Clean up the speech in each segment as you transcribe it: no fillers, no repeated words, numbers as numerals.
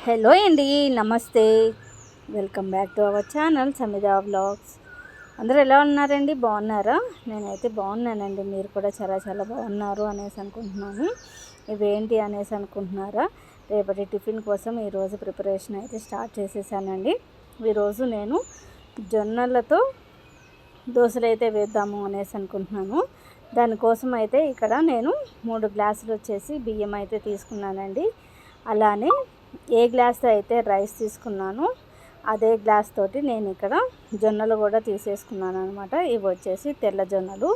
Hello అండి, నమస్తే. Welcome back to our channel Samita vlogs. అందరూ ఎలా ఉన్నారండి? బాగున్నారా? నేనైతే బాగున్నానండి. మీరు కూడా చాలా చాలా బాగున్నారు అనేసి అనుకుంటున్నాను. ఇవేంటి అనేసి అనుకుంటున్నారా? రేపటి టిఫిన్ కోసం ఈరోజు ప్రిపరేషన్ అయితే స్టార్ట్ చేసేసానండి. ఈరోజు నేను జొన్నలతో దోశలు అయితే వేద్దాము అనేసి అనుకుంటున్నాను. దానికోసం అయితే ఇక్కడ నేను 3 గ్లాసులు వచ్చేసి బియ్యం అయితే తీసుకున్నానండి. అలానే ఏ గ్లాస్తో అయితే రైస్ తీసుకున్నానో అదే గ్లాస్ తోటి నేను ఇక్కడ జొన్నలు కూడా తీసేసుకున్నాను అనమాట. ఇవి వచ్చేసి తెల్ల జొన్నలు.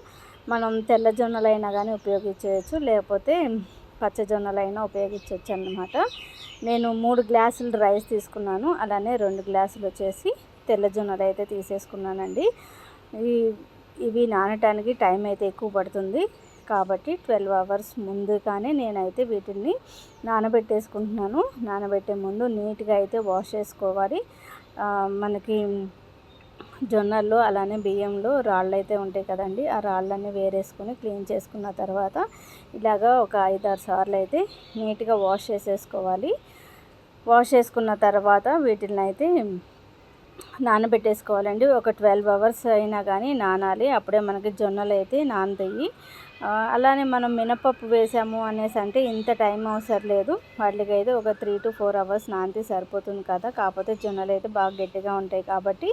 మనం తెల్ల జొన్నలైనా కానీ ఉపయోగించవచ్చు, లేకపోతే పచ్చ జొన్నలైనా ఉపయోగించవచ్చు అన్నమాట. నేను 3 గ్లాసులు రైస్ తీసుకున్నాను. అలానే 2 గ్లాసులు వచ్చేసి తెల్ల జొన్నలు అయితే తీసేసుకున్నానండి. ఇవి నానటానికి టైం అయితే ఎక్కువ పడుతుంది కాబట్టి 12 అవర్స్ ముందుగానే నేనైతే వీటిని నానబెట్టేసుకుంటున్నాను. నానబెట్టే ముందు నీట్గా అయితే వాష్ చేసుకోవాలి. మనకి జొన్నల్లో అలానే బియ్యంలో రాళ్ళు అయితే ఉంటాయి కదండి, ఆ రాళ్ళన్నీ వేరేసుకొని క్లీన్ చేసుకున్న తర్వాత ఇలాగా ఒక 5-6 సార్లు అయితే నీట్గా వాష్ చేసేసుకోవాలి. వాష్ చేసుకున్న తర్వాత వీటిని అయితే నానబెట్టేసుకోవాలండి. ఒక 12 అవర్స్ అయినా కానీ నానాలి, అప్పుడే మనకి జొన్నలు అయితే నానుతాయి. అలానే మనం మినపప్పు వేసాము అనేసి అంటే ఇంత టైం అవసరం లేదు. వాటికి అయితే ఒక 3 to 4 అవర్స్ నానితే సరిపోతుంది కదా. కాకపోతే జొన్నలు అయితే బాగా గట్టిగా ఉంటాయి కాబట్టి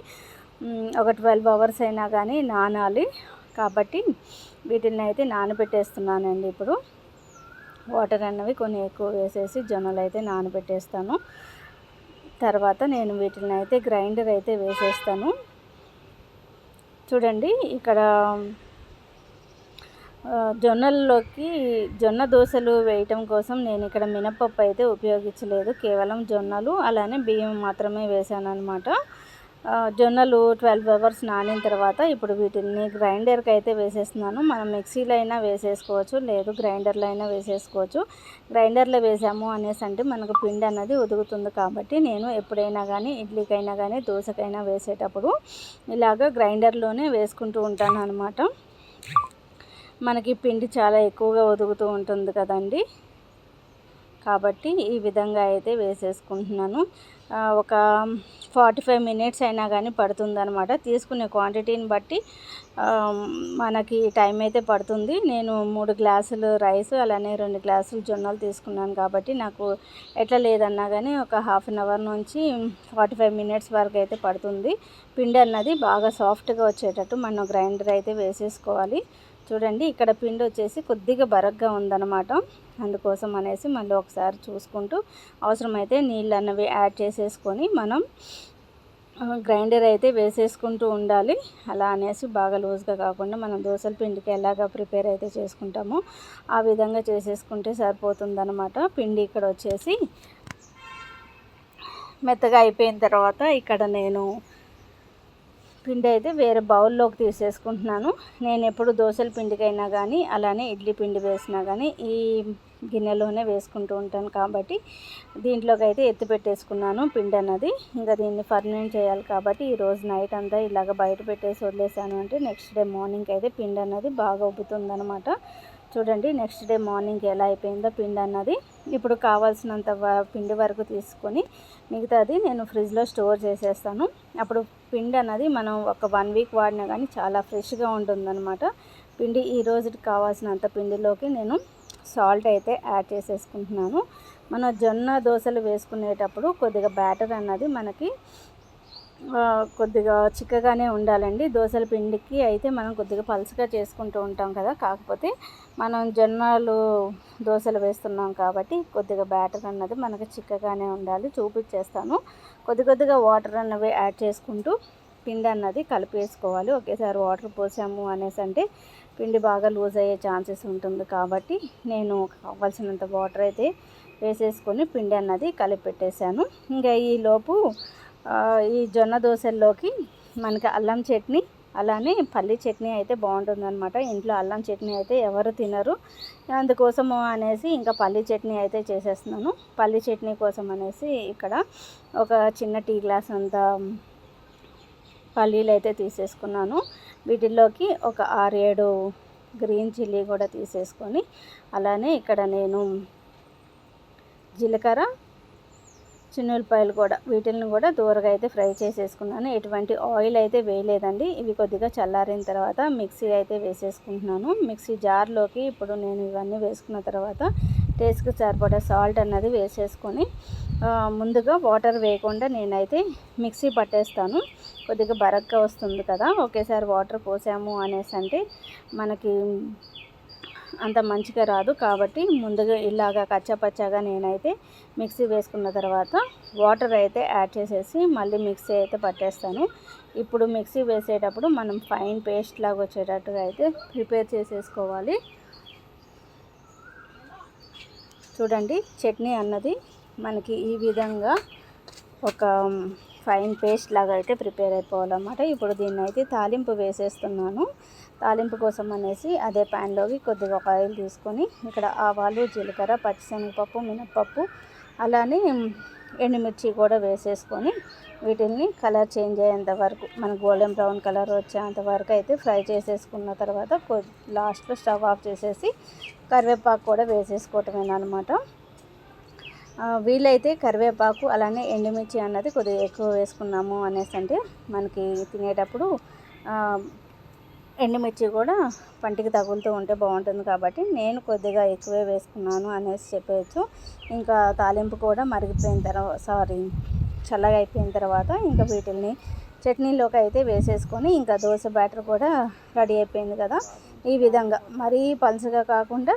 ఒక 12 అవర్స్ అయినా కానీ నానాలి. కాబట్టి వీటిని అయితే నానబెట్టేస్తున్నానండి. ఇప్పుడు వాటర్ అన్నవి కొన్ని ఎక్కువ వేసేసి జొన్నలు అయితే నానబెట్టేస్తాను. తర్వాత నేను వీటిని అయితే గ్రైండర్ అయితే వేసేస్తాను. చూడండి, ఇక్కడ జొన్నల్లోకి జొన్న దోశలు వేయటం కోసం నేను ఇక్కడ మినపప్పు అయితే ఉపయోగించలేదు. కేవలం జొన్నలు అలానే బియ్యం మాత్రమే వేసాను అనమాట. జొన్నలు 12 అవర్స్ నానిన తర్వాత ఇప్పుడు వీటిని గ్రైండర్కి అయితే వేసేస్తున్నాను. మనం మిక్సీలో అయినా వేసేసుకోవచ్చు, లేదు గ్రైండర్లో అయినా వేసేసుకోవచ్చు. గ్రైండర్లో వేసాము అనేసి అంటే మనకు పిండి అన్నది ఉదుగుతుంది కాబట్టి నేను ఎప్పుడైనా కానీ ఇడ్లీకైనా కానీ దోశకైనా వేసేటప్పుడు ఇలాగ గ్రైండర్లోనే వేసుకుంటూ ఉంటాను అనమాట. మనకి పిండి చాలా ఎక్కువగా ఉదుగుతూ ఉంటుంది కదండి, కాబట్టి ఈ విధంగా అయితే వేసేసుకుంటున్నాను. ఒక 45 మినిట్స్ అయినా కానీ పడుతుందన్నమాట. తీసుకునే క్వాంటిటీని బట్టి మనకి టైం అయితే పడుతుంది. నేను 3 గ్లాసులు రైస్ అలానే 2 గ్లాసులు జొన్నలు తీసుకున్నాను కాబట్టి నాకు ఎట్లా లేదన్నా కానీ ఒక హాఫ్ అన్ అవర్ నుంచి 45 మినిట్స్ వరకు అయితే పడుతుంది. పిండి అన్నది బాగా సాఫ్ట్గా వచ్చేటట్టు మనం గ్రైండర్ అయితే వేసేసుకోవాలి. చూడండి, ఇక్కడ పిండి వచ్చేసి కొద్దిగా బరగ్గా ఉందన్నమాట. అందుకోసం అనేసి మళ్ళీ ఒకసారి చూసుకుంటూ అవసరమైతే నీళ్ళు అన్నవి యాడ్ చేసేసుకొని మనం గ్రైండర్ అయితే వేసేసుకుంటూ ఉండాలి. అలా అనేసి బాగా లూజ్గా కాకుండా మనం దోశల పిండికి ఎలాగా ప్రిపేర్ అయితే చేసుకుంటామో ఆ విధంగా చేసేసుకుంటే సరిపోతుందన్నమాట. పిండి ఇక్కడ వచ్చేసి మెత్తగా అయిపోయిన తర్వాత ఇక్కడ నేను పిండి అయితే వేరే బౌల్లోకి తీసేసుకుంటున్నాను. నేను ఎప్పుడు దోశల పిండికైనా కానీ అలానే ఇడ్లీ పిండి వేసినా కానీ ఈ గిన్నెలోనే వేసుకుంటూ ఉంటాను కాబట్టి దీంట్లోకి అయితే ఎత్తి పెట్టేసుకున్నాను పిండి అన్నది. ఇంకా దీన్ని ఫర్మెంట్ చేయాలి కాబట్టి ఈరోజు నైట్ అంతా ఇలాగ బయట పెట్టేసి వదిలేసాను అంటే నెక్స్ట్ డే మార్నింగ్ అయితే పిండి అన్నది బాగా ఉబ్బుతుందనమాట. చూడండి, నెక్స్ట్ డే మార్నింగ్ ఎలా అయిపోయిందో పిండి అన్నది. ఇప్పుడు కావాల్సినంత పిండి వరకు తీసుకొని మిగతాది నేను ఫ్రిడ్జ్లో స్టోర్ చేసేస్తాను. అప్పుడు పిండి అన్నది మనం ఒక 1 వీక్ వాడినా కానీ చాలా ఫ్రెష్గా ఉంటుందన్నమాట. పిండి ఈ రోజుకి కావాల్సినంత పిండిలోకి నేను సాల్ట్ అయితే యాడ్ చేసేసుకుంటున్నాను. మన జొన్న దోశలు వేసుకునేటప్పుడు కొద్దిగా బ్యాటర్ అన్నది మనకి కొద్దిగా చిక్కగానే ఉండాలండి. దోశల పిండికి అయితే మనం కొద్దిగా పలుచగా చేసుకుంటూ ఉంటాం కదా, కాకపోతే మనం జొన్నలు దోశలు వేస్తున్నాం కాబట్టి కొద్దిగా బ్యాటర్ అన్నది మనకి చిక్కగానే ఉండాలి. చూపించేస్తాను. కొద్దిగా వాటర్ అన్నవి యాడ్ చేసుకుంటూ పిండి అన్నది కలిపేసుకోవాలి. ఒకేసారి వాటర్ పోసాము అనేసి అంటే పిండి బాగా లూజ్ అయ్యే ఛాన్సెస్ ఉంటుంది కాబట్టి నేను కావాల్సినంత వాటర్ అయితే వేసేసుకొని పిండి అన్నది కలిపి పెట్టేశాను. ఇంకా ఈలోపు ఈ జొన్న దోశల్లోకి మనకి అల్లం చట్నీ అలానే పల్లి చట్నీ అయితే బాగుంటుందన్నమాట. ఇంట్లో అల్లం చట్నీ అయితే ఎవరు తినరు, అందుకోసము అనేసి ఇంకా పల్లి చట్నీ అయితే చేసేస్తున్నాను. పల్లి చట్నీ కోసం అనేసి ఇక్కడ ఒక చిన్న టీ గ్లాస్ అంత పల్లీలు అయితే తీసేసుకున్నాను. వీటిల్లోకి ఒక 6-7 గ్రీన్ చిల్లీ కూడా తీసేసుకొని అలానే ఇక్కడ నేను జీలకర్ర చిన్నులపాయలు కూడా, వీటిని కూడా దూరగా అయితే ఫ్రై చేసేసుకున్నాను. ఎటువంటి ఆయిల్ అయితే వేయలేదండి. ఇవి కొద్దిగా చల్లారిన తర్వాత మిక్సీ అయితే వేసేసుకుంటున్నాను. మిక్సీ జార్లోకి ఇప్పుడు నేను ఇవన్నీ వేసుకున్న తర్వాత టేస్ట్కి సరిపడా సాల్ట్ అన్నది వేసేసుకొని ముందుగా వాటర్ వేయకుండా నేనైతే మిక్సీ పట్టేస్తాను. కొద్దిగా బరగ్గా వస్తుంది కదా, ఒకేసారి వాటర్ పోసాము అనేసి అంటే మనకి అంత మంచిగా రాదు. కాబట్టి ముందుగా ఇలాగా కచ్చాపచ్చాగా నేనైతే మిక్సీ వేసుకున్న తర్వాత వాటర్ అయితే యాడ్ చేసేసి మళ్ళీ మిక్సీ అయితే పట్టేస్తాను. ఇప్పుడు మిక్సీ వేసేటప్పుడు మనం ఫైన్ పేస్ట్ లాగా వచ్చేటట్టుగా అయితే ప్రిపేర్ చేసేసుకోవాలి. చూడండి, చట్నీ అన్నది మనకి ఈ విధంగా ఒక ఫైన్ పేస్ట్ లాగా అయితే ప్రిపేర్ అయిపోవాలన్నమాట. ఇప్పుడు దీన్ని అయితే తాలింపు వేసేస్తున్నాను. తాలింపు కోసం అనేసి అదే ప్యాన్లోకి కొద్దిగా ఒక ఆయిల్ తీసుకొని ఇక్కడ ఆవాలు, జీలకర్ర, పచ్చిశనగపప్పు, మినప్పప్పు, అలానే ఎండుమిర్చి కూడా వేసేసుకొని వీటిని కలర్ చేంజ్ అయ్యేంత వరకు, మన గోల్డెన్ బ్రౌన్ కలర్ వచ్చేంత వరకు అయితే ఫ్రై చేసేసుకున్న తర్వాత లాస్ట్లో స్టవ్ ఆఫ్ చేసేసి కరివేపాకు కూడా వేసేసుకోవటమేనమాట. వీలైతే కరివేపాకు అలానే ఎండుమిర్చి అన్నది కొద్దిగా ఎక్కువ వేసుకున్నాము అనేసి అంటే మనకి తినేటప్పుడు ఎండుమిర్చి కూడా పంటికి తగులుతూ ఉంటే బాగుంటుంది. కాబట్టి నేను కొద్దిగా ఎక్కువే వేసుకున్నాను అనేసి చెప్పవచ్చు. ఇంకా తాలింపు కూడా మరిగిపోయిన తర్వాత చల్లగా అయిపోయిన తర్వాత ఇంకా వీటిని చట్నీలోకి అయితే వేసేసుకొని ఇంకా దోశ బ్యాటర్ కూడా రెడీ అయిపోయింది కదా. ఈ విధంగా మరీ పలుచగా కాకుండా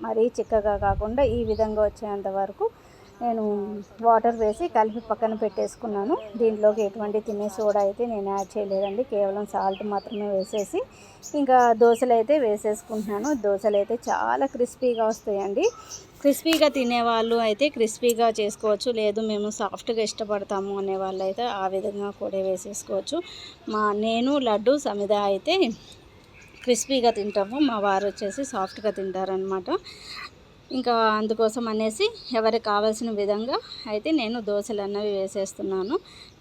మరీ చిక్కగా కాకుండా ఈ విధంగా వచ్చేంత వరకు నేను వాటర్ వేసి కలిపి పక్కన పెట్టేసుకున్నాను. దీంట్లోకి ఎటువంటి తినే సోడా అయితే నేను యాడ్ చేయలేదండి. కేవలం సాల్ట్ మాత్రమే వేసేసి ఇంకా దోశలు అయితే వేసేసుకుంటున్నాను. దోశలు అయితే చాలా క్రిస్పీగా వస్తాయండి. క్రిస్పీగా తినేవాళ్ళు అయితే క్రిస్పీగా చేసుకోవచ్చు, లేదు మేము సాఫ్ట్గా ఇష్టపడతాము అనే వాళ్ళు అయితే ఆ విధంగా కూడా వేసేసుకోవచ్చు. నేను లడ్డు సమిద అయితే క్రిస్పీగా తింటాము, మా వారు వచ్చేసి సాఫ్ట్గా తింటారనమాట. ఇంకా అందుకోసం అనేసి ఎవరికి కావాల్సిన విధంగా అయితే నేను దోశలు అన్నవి వేసేస్తున్నాను.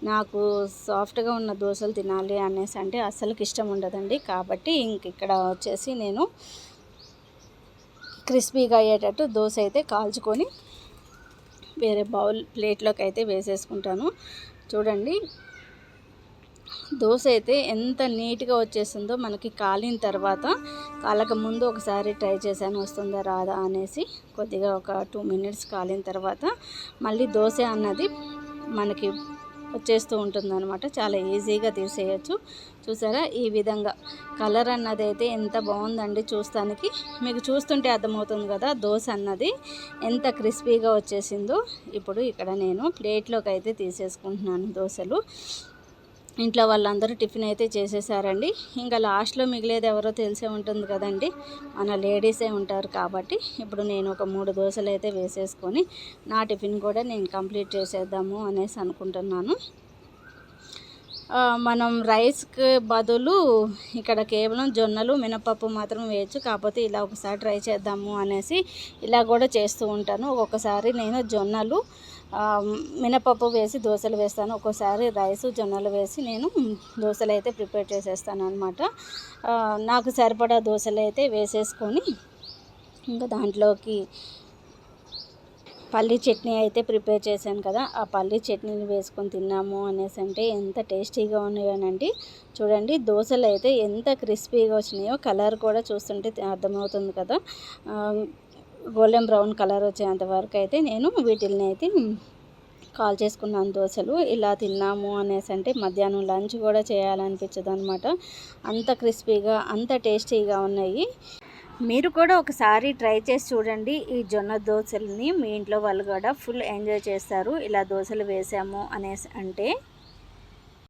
నాకు సాఫ్ట్గా ఉన్న దోశలు తినాలి అనేసి అంటే అస్సలకి ఇష్టం ఉండదండి. కాబట్టి ఇక్కడ వచ్చేసి నేను క్రిస్పీగా అయ్యేటట్టు దోశ అయితే కాల్చుకొని వేరే ప్లేట్లోకి అయితే వేసేసుకుంటాను. చూడండి, దోశ అయితే ఎంత నీట్గా వచ్చేసిందో. మనకి కాలిన తర్వాత కాలక ముందు ఒకసారి ట్రై చేశాను వస్తుందా రాదా అనేసి. కొద్దిగా ఒక 2 మినిట్స్ కాలిన తర్వాత మళ్ళీ దోశ అన్నది మనకి వచ్చేస్తూ ఉంటుందన్నమాట. చాలా ఈజీగా తీసేయచ్చు. చూసారా, ఈ విధంగా కలర్ అన్నది అయితే ఎంత బాగుందండి చూస్తానికి. మీకు చూస్తుంటే అర్థమవుతుంది కదా దోశ అన్నది ఎంత క్రిస్పీగా వచ్చేసిందో. ఇప్పుడు ఇక్కడ నేను ప్లేట్లోకి అయితే తీసేసుకుంటున్నాను దోశలు. ఇంట్లో వాళ్ళందరూ టిఫిన్ అయితే చేసేసారండి. ఇంకా లాస్ట్లో మిగిలేది ఎవరో తెలిసే ఉంటుంది కదండి, మన లేడీసే ఉంటారు. కాబట్టి ఇప్పుడు నేను ఒక 3 దోశలు అయితే వేసేసుకొని నా టిఫిన్ కూడా నేను కంప్లీట్ చేసేద్దాము అనేసి అనుకుంటున్నాను. మనం రైస్కి బదులు ఇక్కడ కేవలం జొన్నలు, మినపప్పు మాత్రం వేయచ్చు. కాకపోతే ఇలా ఒకసారి ట్రై చేద్దాము అనేసి ఇలా కూడా చేస్తూ ఉంటాను. ఒక్కొక్కసారి నేను జొన్నలు, మినపప్పు వేసి దోశలు వేస్తాను. ఒక్కోసారి రైసు, జొన్నలు వేసి నేను దోశలు అయితే ప్రిపేర్ చేసేస్తాను అనమాట. నాకు సరిపడా దోశలు అయితే వేసేసుకొని ఇంకా దాంట్లోకి పల్లీ చట్నీ అయితే ప్రిపేర్ చేశాను కదా, ఆ పల్లీ చట్నీని వేసుకొని తిన్నాము అనేసి అంటే ఎంత టేస్టీగా ఉన్నాయోనండి. చూడండి, దోశలు అయితే ఎంత క్రిస్పీగా వచ్చినాయో. కలర్ కూడా చూస్తుంటే అర్థమవుతుంది కదా, గోల్డెన్ బ్రౌన్ కలర్ వచ్చేంత వరకు అయితే నేను వీటిని అయితే కాల్ చేసుకున్నాను దోశలు. ఇలా తిన్నాము అనేసి అంటే మధ్యాహ్నం లంచ్ కూడా చేయాలనిపించదు అనమాట. అంత క్రిస్పీగా అంత టేస్టీగా ఉన్నాయి. మీరు కూడా ఒకసారి ట్రై చేసి చూడండి ఈ జొన్న దోశల్ని. మీ ఇంట్లో వాళ్ళు కూడా ఫుల్ ఎంజాయ్ చేస్తారు ఇలా దోశలు వేసాము అనేసి అంటే.